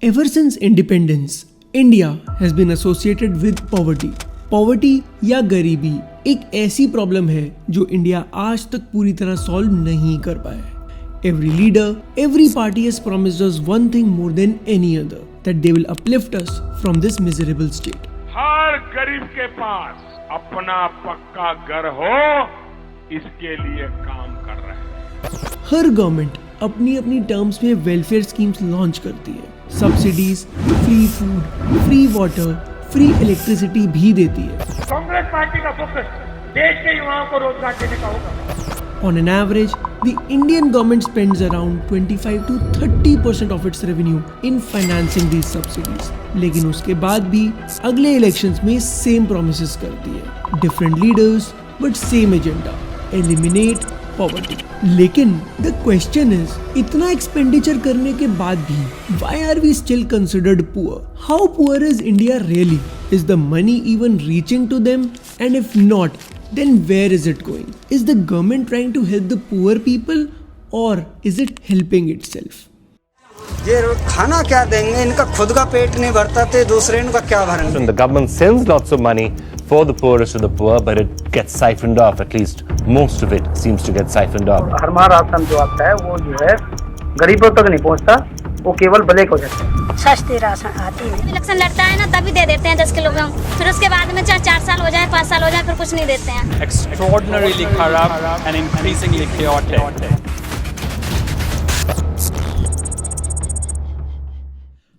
Ever since independence, India has been associated with poverty. Poverty या गरीबी एक ऐसी प्रॉब्लम है जो इंडिया आज तक पूरी तरह सॉल्व नहीं कर पाया है। Every leader, every party has promised us one thing more than any other, that they will uplift us from this miserable state. हर गरीब के पास अपना पक्का घर हो, इसके लिए काम कर रहे हैं। हर गवर्नमेंट अपनी अपनी टर्म्स में वेलफेयर स्कीम्स लॉन्च करती है। Subsidies, free food, free water, free electricity भी देती है। कांग्रेस पार्टी का फोकस देश के युवाओं को रोजगार देने का होगा। On an average, the Indian government spends around 25 to 30% of its revenue in financing these subsidies. लेकिन उसके बाद भी अगले इलेक्शंस में सेम प्रोमिसेस करती है। Different leaders, but same agenda. Eliminate poverty. लेकिन the question is, इतना एक्सपेंडिचर करने के बाद भी why are we still considered poor? How poor is India really? Is the money even reaching to them? And if not, then where is it going? Is the government trying to help the poor people or is it helping itself? ये खाना क्या देंगे, इनका खुद का पेट नहीं भरता तो दूसरे इनका क्या भरेंगे? The government sends lots of money for the poorest of the poor, but it gets siphoned off. At least most of it seems to get siphoned off. हर माह राशन जो आता है वो जो है गरीबों तक नहीं पहुंचता, वो केवल ब्लैक हो जाता है। सस्ती राशन आती है। इलेक्शन लड़ता है ना तभी दे देते हैं 10 किलो गेहूं, फिर उसके बाद में चाहे 4 साल हो जाए 5 साल हो जाए फिर कुछ नहीं देते हैं। Extraordinarily corrupt and increasingly chaotic.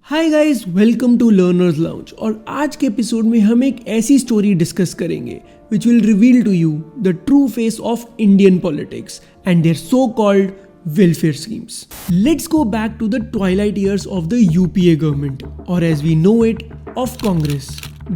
Hi guys, welcome to learners lounge. और आज के एपिसोड में हम एक ऐसी स्टोरी डिस्कस करेंगे which will reveal to you the true face of Indian politics and their so-called welfare schemes. Let's go back to the twilight years of the UPA government, or as we know it, of Congress.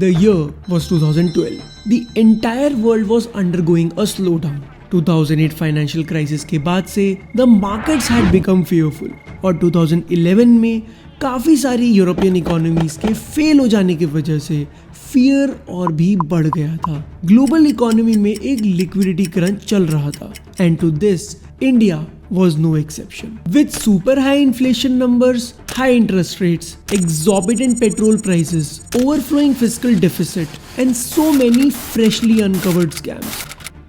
The year was 2012. The entire world was undergoing a slowdown. 2008 financial crisis के बाद से the markets had become fearful और 2011 में काफ़ी सारी European economies के fail हो जाने की वजह से फियर और भी बढ़ गया था। ग्लोबल इकोनॉमी में एक लिक्विडिटी क्रंच चल रहा था and to this India was no exception. With super high inflation numbers, high interest rates, exorbitant petrol prices, overflowing fiscal deficit and so many freshly uncovered scams,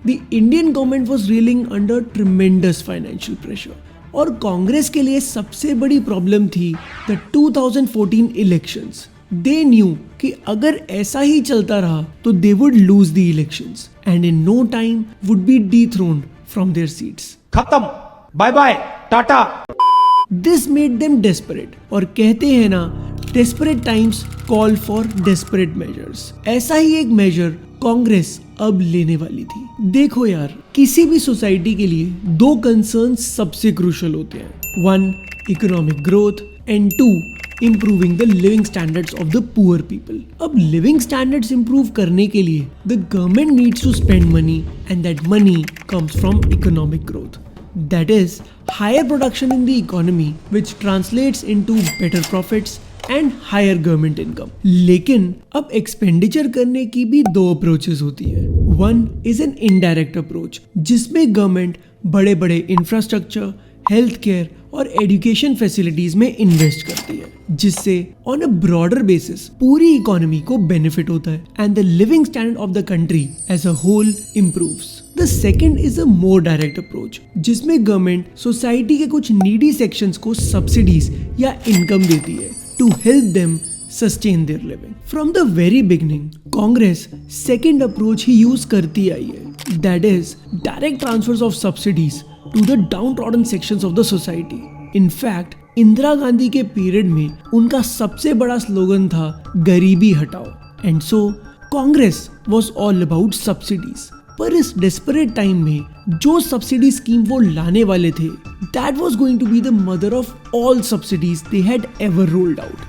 the Indian government was reeling under tremendous financial pressure. और कांग्रेस के लिए सबसे बड़ी problem थी the 2014 elections. They knew कि अगर ऐसा ही चलता रहा तो they would lose the elections and in no time would be dethroned from their seats. खत्म, bye bye, tata. This made them desperate और कहते हैं ना, desperate times call for desperate measures. ऐसा ही एक मेजर कांग्रेस अब लेने वाली थी। देखो यार, किसी भी सोसाइटी के लिए दो कंसर्न सबसे क्रूशियल होते हैं। 1 economic growth and 2 improving the living standards of the poor people. अब लिविंग स्टैंडर्ड्स इम्प्रूव करने के लिए the government needs to spend money and that money comes from economic growth. That is higher production in the economy which translates into better profits and higher government income. लेकिन अब expenditure करने की भी दो approaches होती है। One is an indirect approach जिसमें government बड़े बड़े इंफ्रास्ट्रक्चर, हेल्थ केयर और एजुकेशन फैसिलिटीज में इन्वेस्ट करती है, जिससे ऑन अ ब्रॉडर बेसिस पूरी इकोनॉमी को बेनिफिट होता है and the living standard of the country as a whole improves. The second is a more direct approach जिसमें गवर्नमेंट सोसाइटी के कुछ नीडी सेक्शंस को सब्सिडीज या इनकम देती है to help them sustain their living. From the very beginning Congress second approach he use करती आई है, that is direct transfers of subsidies to the downtrodden sections of the society. In fact, Indira Gandhi के period में उनका सबसे बड़ा slogan था गरीबी हटाओ and so Congress was all about subsidies. पर इस डेस्परेट टाइम में जो सब्सिडी स्कीम वो लाने वाले थे, that was going to be the mother of all subsidies they had ever rolled out.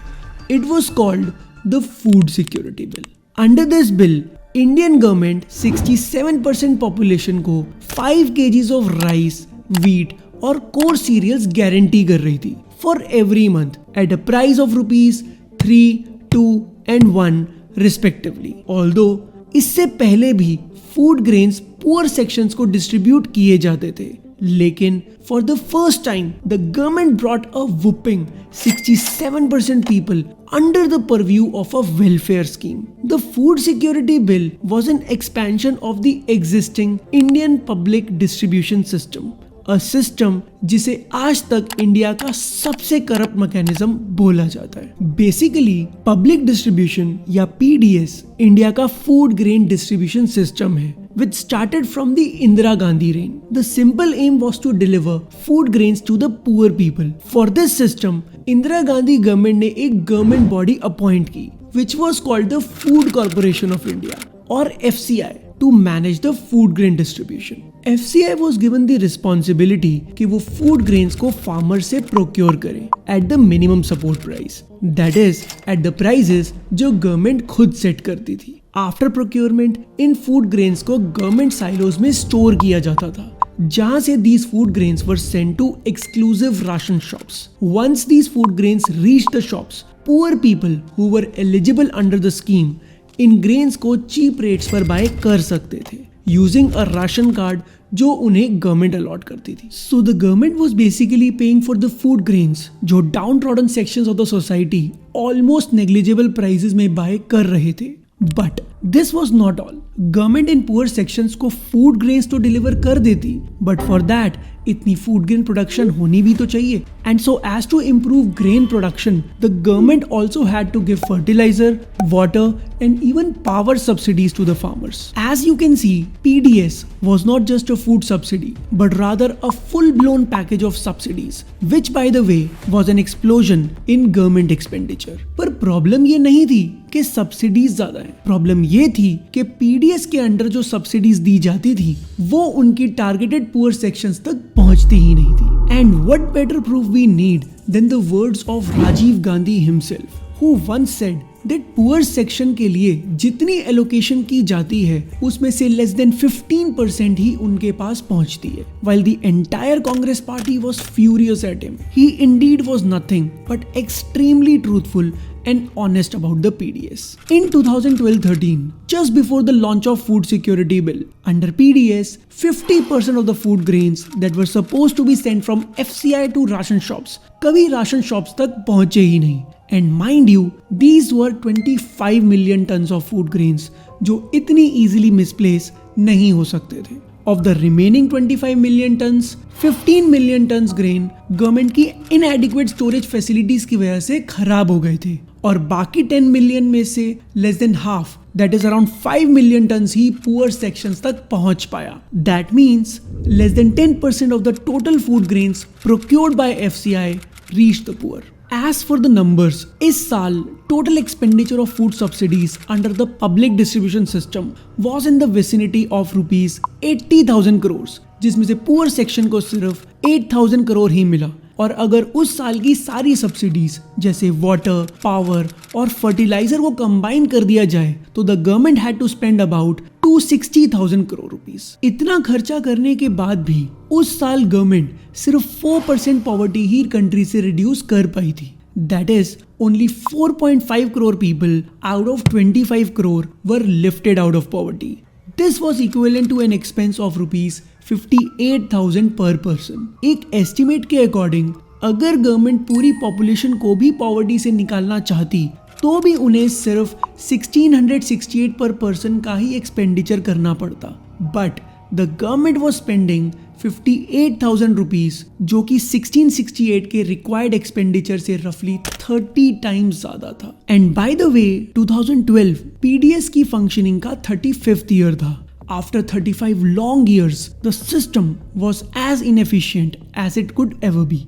It was called the Food Security Bill. Under this bill, Indian government 67% population को 5 kgs of rice, wheat और core serials guarantee कर रही थी for every month at a price of ₹3, 2 and 1 respectively. Although इससे पहले भी food grains poor sections को distribute किए जाते थे लेकिन for the first time, the government brought a whopping 67% people under the purview of a welfare scheme. The Food Security Bill was an expansion of the existing Indian public distribution system. A system जिसे आज तक India का सबसे corrupt mechanism बोला जाता है। Basically public distribution या PDS India का फूड ग्रेन डिस्ट्रीब्यूशन सिस्टम है which started from the Indira Gandhi reign. The simple aim was to deliver food grains to the poor people. For this system, Indira Gandhi government ने एक government body appoint की which was called the Food Corporation of India or FCI to manage the food grain distribution. FCI was given the responsibility कि वो food grains को farmer से procure करे at the minimum support price. That is at the prices जो government खुद set करती थी. After procurement, इन food grains को government silos में store किया जाता था, जहां से these food grains were sent to exclusive ration shops. Once these food grains reached the shops, poor people who were eligible under the scheme in grains को cheap rates पर bye कर सकते थे यूजिंग अ राशन कार्ड जो उन्हें government allot करती थी. So the government was basically paying for the food grains जो downtrodden sections of the society almost negligible prices में बाय कर रहे थे. But this was not all. Government इन पुअर सेक्शंस को फूड ग्रेन्स तो डिलीवर कर देती, बट फॉर दैट इतनी फूड ग्रेन प्रोडक्शन होनी भी तो चाहिए. And so as to improve grain production the government also had to give fertiliser, water and even power subsidies to the farmers. As you can see, PDS was not just a food subsidy, but rather a full-blown package of subsidies, which by the way was an explosion in government expenditure. पर problem ये नहीं थी कि subsidies ज्यादा है, problem ये थी कि PDS के अंडर जो सब्सिडीज दी जाती थी वो उनकी टारगेटेड पुअर सेक्शंस तक पहुंचती ही नहीं थी. And what better proof we need than the words of Rajiv Gandhi himself, who once said that poor section के लिए जितनी एलोकेशन की जाती है उसमें से लेस देन 15% ही उनके पास पहुंचती है. While the entire Congress party was furious at him, he indeed was nothing but extremely truthful and honest about the PDS. In 2012-13, just before the launch of Food Security Bill, under PDS, 50% of the food grains that were supposed to be sent from FCI to ration shops कभी ration shops तक पहुंचे ही नहीं. And mind you, these were 25 million tons of food grains जो इतनी easily misplaced नहीं हो सकते थे. Of the remaining 25 million tons, 15 million tons grain government की inadequate storage facilities की वजह से खराब हो गए थे और बाकी 10 million में से less than half, that is around 5 million tons he poor sections तक पहुंच पाया. That means less than 10% of the total food grains procured by FCI reached the poor. As for the numbers, इस साल total expenditure of food subsidies under the public distribution system was in the vicinity of rupees 80,000 crores, जिसमें से poor section को सिर्फ 8,000 करोड़ ही मिला. और अगर उस साल की सारी सब्सिडीज जैसे वाटर, पावर और फर्टिलाइजर को कंबाइन कर दिया जाए तो the government had to spend about 260,000 crore rupees. इतना खर्चा करने के बाद भी उस साल गवर्नमेंट सिर्फ 4% पॉवर्टी ही कंट्री से रिड्यूस कर पाई थी. That is, only 4.5 crore people out of 25 crore were lifted out of poverty. This was equivalent to an expense of rupees 58,000 per person. एक एस्टिमेट के अकॉर्डिंग अगर गवर्नमेंट पूरी पॉपुलेशन को भी पॉवर्टी से निकालना चाहती तो भी उन्हें सिर्फ 1668 पर पर्सन का ही एक्सपेंडिचर करना पड़ता. But the government was spending 58,000 rupees जो कि 1668 के रिक्वायर्ड एक्सपेंडिचर से रफली 30 टाइम्स ज्यादा था. And by the way 2012 PDS की फंक्शनिंग का 35th ईयर था. After 35 long years, the system was as inefficient as it could ever be.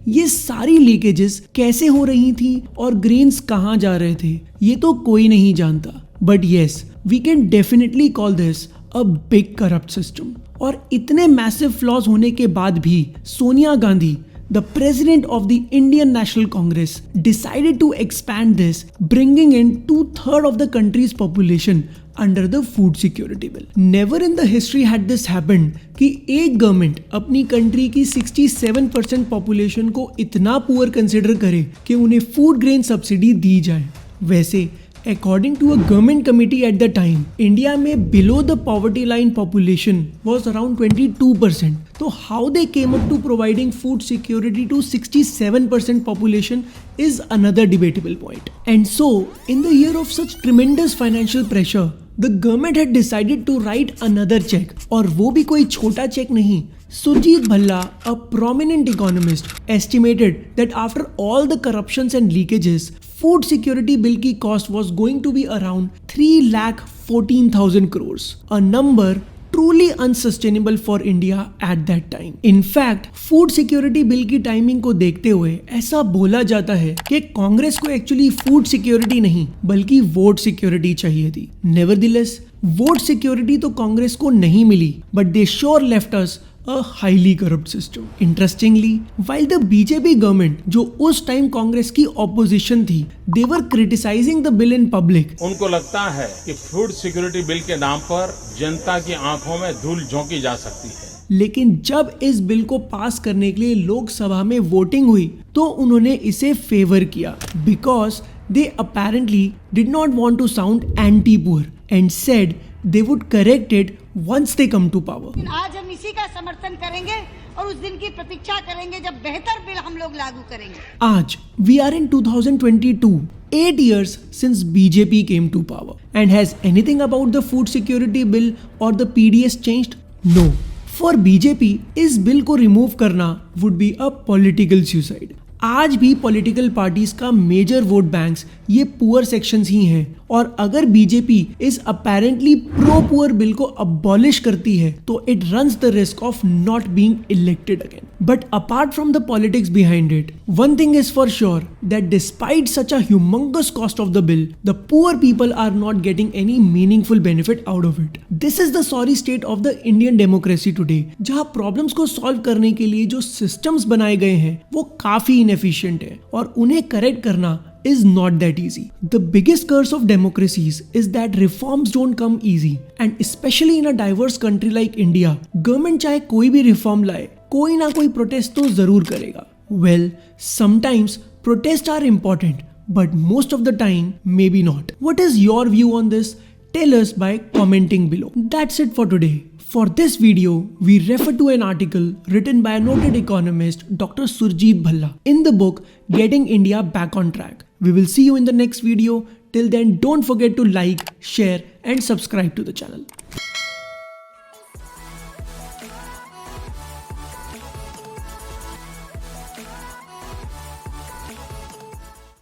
ये सारी लीकेजेस कैसे हो रही थी और ग्रेन्स कहाँ जा रहे थे ये तो कोई नहीं जानता. But yes, we can definitely call this a big corrupt system. और इतने मैसिव फ्लॉज होने के बाद भी Sonia Gandhi, the president of the Indian National Congress, decided to expand this, bringing in 2/3 of the country's population under the Food Security Bill. Never in the history had this happened कि एक government अपनी country की 67% population को इतना poor consider करे कि उन्हें food grain subsidy दी जाए. वैसे According to a government committee at the time, India में below the poverty line population was around 22%. So how they came up to providing food security to 67% population is another debatable point. And so, in the year of such tremendous financial pressure, the government had decided to write another check. और वो भी कोई छोटा check नहीं. Surjit Bhalla, a prominent economist, estimated that after all the corruptions and leakages, food security bill की cost was going to be around 3,14,000 crores, a number truly unsustainable for India at that time. In fact, food security bill की timing को देखते हुए ऐसा बोला जाता है कि कांग्रेस को एक्चुअली फूड सिक्योरिटी नहीं बल्कि वोट सिक्योरिटी चाहिए थी. नेवरदिलेस, वोट सिक्योरिटी तो कांग्रेस को नहीं मिली, but they sure left us a highly corrupt system. Interestingly, while the BJP government, जो उस टाइम कांग्रेस की ऑपोजिशन थी, they were criticizing the bill in public. उनको लगता है कि फूड सिक्योरिटी बिल के नाम पर जनता की आंखों में धूल झोंकी जा सकती है. लेकिन जब इस बिल को पास करने के लिए लोकसभा में वोटिंग हुई तो उन्होंने इसे फेवर किया because they apparently did not want to sound anti-poor and said they would correct it once they come to power. आज हम इसी का समर्थन करेंगे और उस दिन की प्रतीक्षा करेंगे जब बेहतर बिल हम लोग लागू करेंगे. आज we are in 2022, 8 years since BJP came to power. And has anything about the food security bill or the PDS changed? No. For BJP, इस बिल को रिमूव करना would be a political suicide. आज भी political parties का major vote banks ये poor sections ही हैं और अगर बीजेपी इस अपेरेंटली प्रो पुअर बिल को अबॉलिश करती है तो it runs the risk of not being elected again. But apart from the politics behind it, one thing is for sure that despite such a humongous cost of the bill, the poor people are not getting any meaningful benefit out of it. This is the sorry state of the Indian democracy today, जहां problems को solve करने के लिए जो systems बनाए गए हैं वो काफी इनएफिशिएंट है और उन्हें करेक्ट करना is not that easy. The biggest curse of democracies is that reforms don't come easy, and especially in a diverse country like India, government चाहे कोई भी reform लाए, कोई ना कोई protest तो जरूर करेगा. Well, sometimes protests are important, but most of the time maybe not. What is your view on this? Tell us by commenting below. That's it for today. For this video, we refer to an article written by a noted economist, Dr. Surjit Bhalla, in the book Getting India Back on Track. We will see you in the next video. Till then, don't forget to like, share and subscribe to the channel.